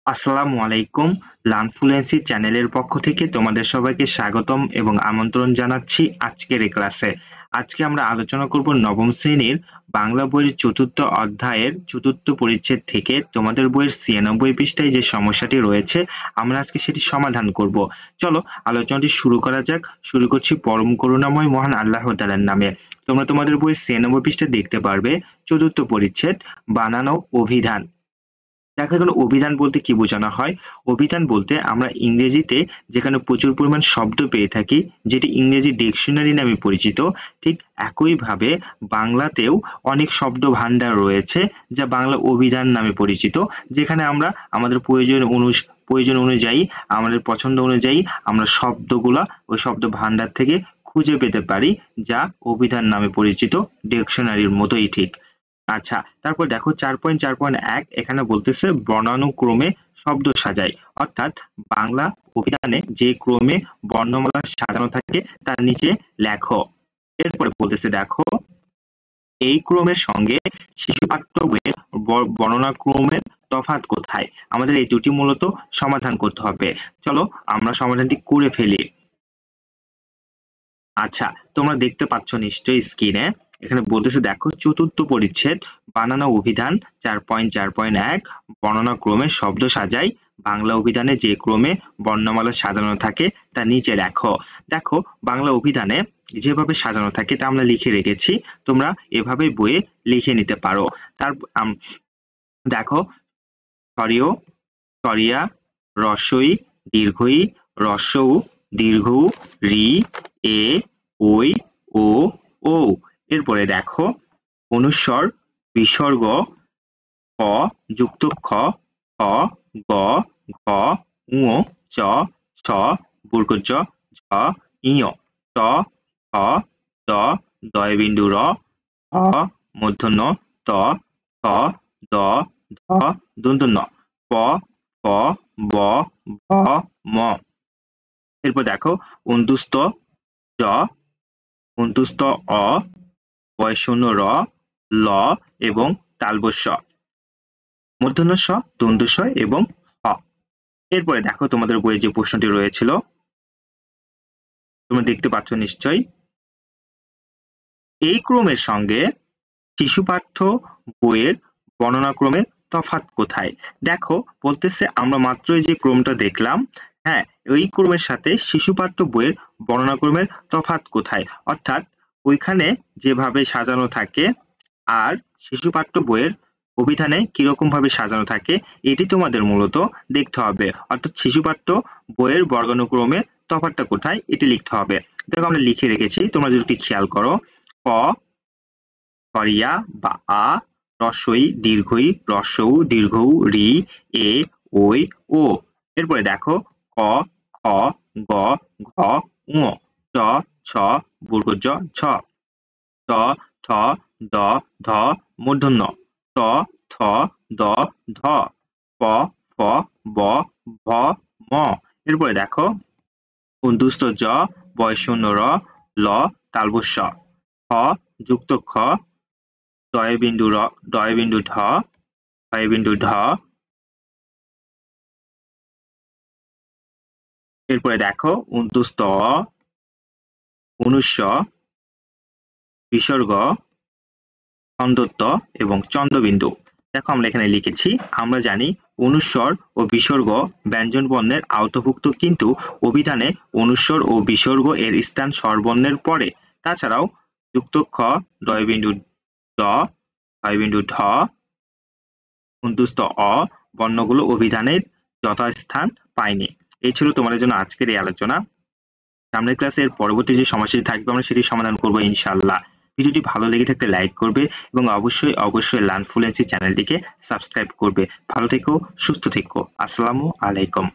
আসসালামু আলাইকুম। লার্নফ্লুয়েন্সি চ্যানেলের পক্ষ থেকে তোমাদের সবাইকে স্বাগতম এবং আমন্ত্রণ জানাচ্ছি আজকের এই ক্লাসে। আজকে আমরা আলোচনা করব নবম শ্রেণীর বাংলা বইয়ের ৪র্থ অধ্যায়ের ৪র্থ পরিচ্ছেদ থেকে তোমাদের বইয়ের ৯৬ পৃষ্ঠায় যে সমস্যাটি রয়েছে আমরা আজকে সেটি সমাধান করব। চলো আলোচনাটি শুরু করা যাক। শুরু করছি পরম করুণাময় মহান আল্লাহ তাআলার নামে। তোমরা তোমাদের বইয়ের ৯৬ পৃষ্ঠায় দেখতে পারবে ৪র্থ পরিচ্ছেদ বানানো অভিধান। দেখা গেল অভিধান বলতে কি বোঝানো হয়? অভিধান বলতে আমরা ইংরেজিতে যেখানে প্রচুর পরিমাণ শব্দ পেয়ে থাকি, যেটি ইংরেজি ডিকশনারি নামে পরিচিত, ঠিক একইভাবে বাংলাতেও অনেক শব্দ ভান্ডার রয়েছে যা বাংলা অভিধান নামে পরিচিত, যেখানে আমরা আমাদের প্রয়োজন অনুযায়ী, আমাদের পছন্দ অনুযায়ী আমরা শব্দগুলা ওই শব্দ ভান্ডার থেকে খুঁজে পেতে পারি, যা অভিধান নামে পরিচিত, ডিকশনারির মতোই ঠিক। আচ্ছা, তারপর দেখো ৪.৪.১ এখানে বলতেছে বর্ণানুক্রমে শব্দ সাজাই, অর্থাৎ বাংলা অভিধানে যে ক্রমে বর্ণমালা সাজানো থাকে তার নিচে লেখো। এরপরে বলতেছে দেখো এই ক্রমের সঙ্গে শিশু পাঠ্য বইয়ের বর্ণনা ক্রমের তফাৎ কোথায়? আমাদের এই দুটি মূলত সমাধান করতে হবে। চলো আমরা সমাধানটি করে ফেলি। আচ্ছা, তোমরা দেখতে পাচ্ছ নিশ্চয়ই স্ক্রিনে। এখানে বলতেছে দেখো ৪র্থ পরিচ্ছেদ বানানো অভিধান ৪.৪.১ বর্ণনা ক্রমে শব্দ সাজাই, বাংলা অভিধানে যে ক্রমে বর্ণমালা সাজানো থাকে তা নিচে লেখো। দেখো বাংলা অভিধানে যেভাবে সাজানো থাকে তা আমরা লিখে রেখেছি, তোমরা এভাবে বইয়ে লিখে নিতে পারো। দেখো সরিয়, সরিয়া, রস্বই, দীর্ঘই, রস্বউ, দীর্ঘউ, রি, এ, ওই, ও, ঔ। এরপরে দেখো অনুস্বর, বিসর্গ, ক যুক্ত খ, খ, গ, ঘ, ঙ, চ, ছ, বর্গ জ, ঝ, ইয়, ট, ঠ, ড, দয়বিন্দু র, হ, মূর্ধন্য ত, থ, দ, ধ, দন্ত্য ন, প, ফ, ব, ভ, ম। এরপর দেখো অন্তুস্থ জ, অন্তুস্থ অ, বয়শূন্য র, ল এবং তালব্য শ, মূর্ধন্য ষ, দন্ত্য স এবং হ। এরপরে দেখো তোমাদের বইয়ে যে প্রশ্নটি রয়েছিল তোমরা দেখতে পাচ্ছ নিশ্চয়ই। এই ক্রমের সঙ্গে শিশু পাঠ্য বইয়ের বর্ণনা ক্রমের তফাৎ কোথায়? দেখো বলতেছে আমরা মাত্রই যে ক্রমটা দেখলাম, হ্যাঁ, ওই ক্রমের সাথে শিশু পাঠ্য বইয়ের বর্ণনা ক্রমের তফাৎ কোথায়, অর্থাৎ ওইখানে যেভাবে সাজানো থাকে আর শিশু পাঠ্য বইয়ের অভিধানে কিরকম ভাবে সাজানো থাকে এটি তোমাদের মূলত দেখতে হবে, অর্থাৎ শিশু পাঠ্য বইয়ের বর্গানুক্রমে তফাৎটা কোথায় এটি লিখতে হবে। দেখো আমরা লিখে রেখেছি, তোমরা যদি খেয়াল করো, ক করিয়া বা আ, রস্বই, দীর্ঘই, রস্বউ, দীর্ঘউ, রি, এ, ওই, ও। এরপরে দেখো ক, খ, গ, ঘ, ঙ, চ, ছ, বর্গ জ, ঝ, ট, ঠ, ড, ধ, মূর্ধন্য, ত, থ, দ, ধ, প, ফ, ব, ভ, ম। এরপরে দেখো অন্তুস্থ জ, বয়শূন্য র, ল, তালব্য শ, খ যুক্ত খ, দয়বিন্দু র, দয়বিন্দু ঢ, ক্ষয়বিন্দু ঢ। এরপরে দেখো অন্তুস্থ অ, অনুস্ব, বিসর্গ, ছন্দত্ব এবং চন্দ্রবিন্দু। দেখো আমরা এখানে লিখেছি, আমরা জানি অনুস্বর ও বিসর্গ ব্যঞ্জন বর্ণের আওতভুক্ত, কিন্তু অভিধানে অনুস্বর ও বিসর্গ এর স্থান স্বরবর্ণের পরে। তাছাড়াও যুক্ত খ, দয়বিন্দু ড, ক্ষয়বিন্দু ঢ, অন্তুস্থ অ বর্ণগুলো অভিধানের যথাস্থান পায়নি। এই ছিল তোমাদের জন্য আজকের এই আলোচনা। সামনের ক্লাসে এর পরবর্তী যে সমস্যাটি থাকবে আমরা সেটি সমাধান করবো ইনশাআল্লাহ। ভিডিওটি ভালো লেগে থাকলে লাইক করবে এবং অবশ্যই লার্নফ্লুয়েন্সি চ্যানেলটিকে সাবস্ক্রাইব করবে। ভালো থেকো, সুস্থ থেকো। আসসালামু আলাইকুম।